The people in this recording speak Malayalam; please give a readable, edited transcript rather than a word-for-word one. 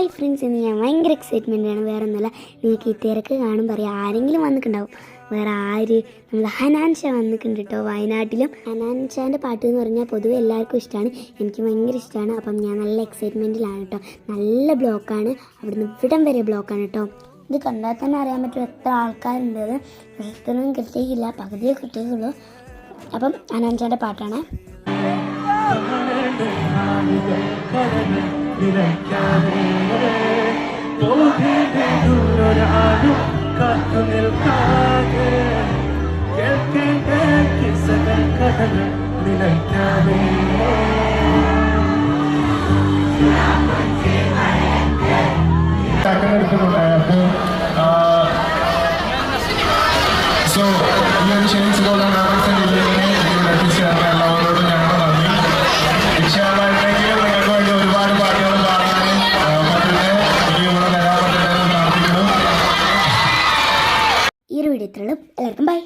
ഹായ് ഫ്രണ്ട്സ്, ഇന്ന് ഞാൻ ഭയങ്കര എക്സൈറ്റ്മെൻറ്റാണ്. വേറെ ഒന്നുമല്ല, നിങ്ങൾക്ക് ഈ തിരക്ക് കാണുമ്പോൾ അറിയാം ആരെങ്കിലും വന്നിട്ടുണ്ടാവും. വേറെ ആര്, നമ്മൾ ഹനാൻ ഷാ വന്നിട്ടുണ്ട് കേട്ടോ. വയനാട്ടിലും ഹനാൻ ഷാൻ്റെ പാട്ട് എന്ന് പറഞ്ഞാൽ പൊതുവെ എല്ലാവർക്കും ഇഷ്ടമാണ്, എനിക്ക് ഭയങ്കര ഇഷ്ടമാണ്. അപ്പം ഞാൻ നല്ല എക്സൈറ്റ്മെൻറ്റിലാണ് കേട്ടോ. നല്ല ബ്ലോക്കാണ്, അവിടുന്ന് ഇവിടം വരെ ബ്ലോക്കാണ് കേട്ടോ. ഇത് കണ്ടാൽ തന്നെ അറിയാൻ പറ്റും എത്ര ആൾക്കാരുണ്ട്. പക്ഷേ ഇത്രയൊന്നും കിട്ടിയില്ല, പകുതിയെ കിട്ടിയുള്ളൂ. അപ്പം ഹനാൻ ഷാൻ്റെ പാട്ടാണ്. So, ഈ ഒരു ക്ഷണിച്ചുകൊള്ള എല്ലാവരോടും ഞങ്ങളുടെ നന്ദി. ഇൻഷാല്ലാഹ് നിങ്ങൾക്ക് വേണ്ടി ഒരുപാട് പാട്ടുകൾ പാടാനും പറ്റട്ടെ, ഇനിയുള്ള വരാൻ പറ്റട്ടെ എന്ന് പ്രാർത്ഥിക്കുന്നു. ഈ ഒരു വീഡിയോ ഇത്രയുള്ളൂ. എല്ലാവർക്കും ബൈ.